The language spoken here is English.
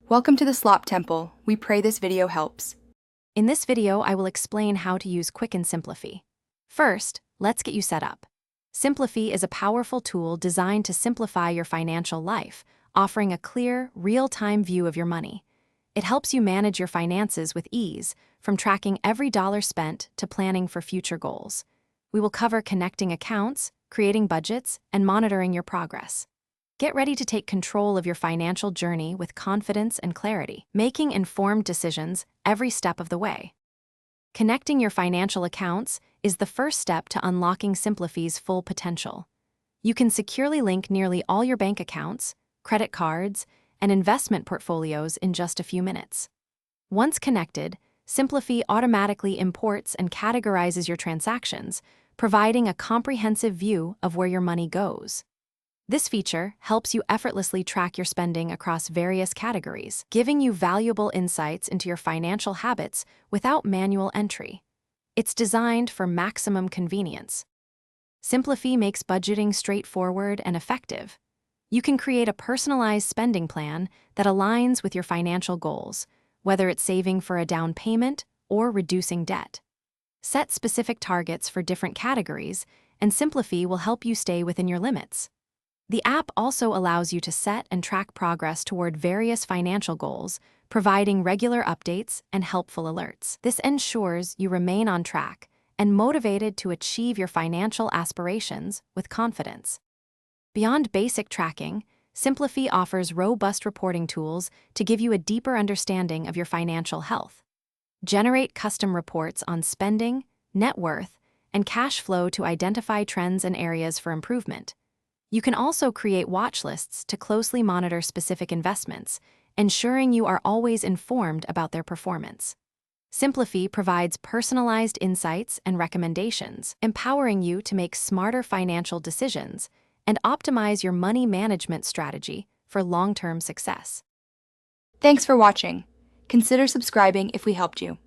Welcome to the Slop Temple. We pray this video helps. In this video, I will explain how to use Quicken Simplifi. First, let's get you set up. Simplifi is a powerful tool designed to simplify your financial life, offering a clear, real-time view of your money. It helps you manage your finances with ease, from tracking every dollar spent to planning for future goals. We will cover connecting accounts, creating budgets, and monitoring your progress. Get ready to take control of your financial journey with confidence and clarity, making informed decisions every step of the way. Connecting your financial accounts is the first step to unlocking Simplifi's full potential. You can securely link nearly all your bank accounts, credit cards, and investment portfolios in just a few minutes. Once connected, Simplifi automatically imports and categorizes your transactions, providing a comprehensive view of where your money goes. This feature helps you effortlessly track your spending across various categories, giving you valuable insights into your financial habits without manual entry. It's designed for maximum convenience. Simplifi makes budgeting straightforward and effective. You can create a personalized spending plan that aligns with your financial goals, whether it's saving for a down payment or reducing debt. Set specific targets for different categories, and Simplifi will help you stay within your limits. The app also allows you to set and track progress toward various financial goals, providing regular updates and helpful alerts. This ensures you remain on track and motivated to achieve your financial aspirations with confidence. Beyond basic tracking, Simplifi offers robust reporting tools to give you a deeper understanding of your financial health. Generate custom reports on spending, net worth, and cash flow to identify trends and areas for improvement. You can also create watch lists to closely monitor specific investments, ensuring you are always informed about their performance. Simplifi provides personalized insights and recommendations, empowering you to make smarter financial decisions and optimize your money management strategy for long-term success. Thanks for watching. Consider subscribing if we helped you.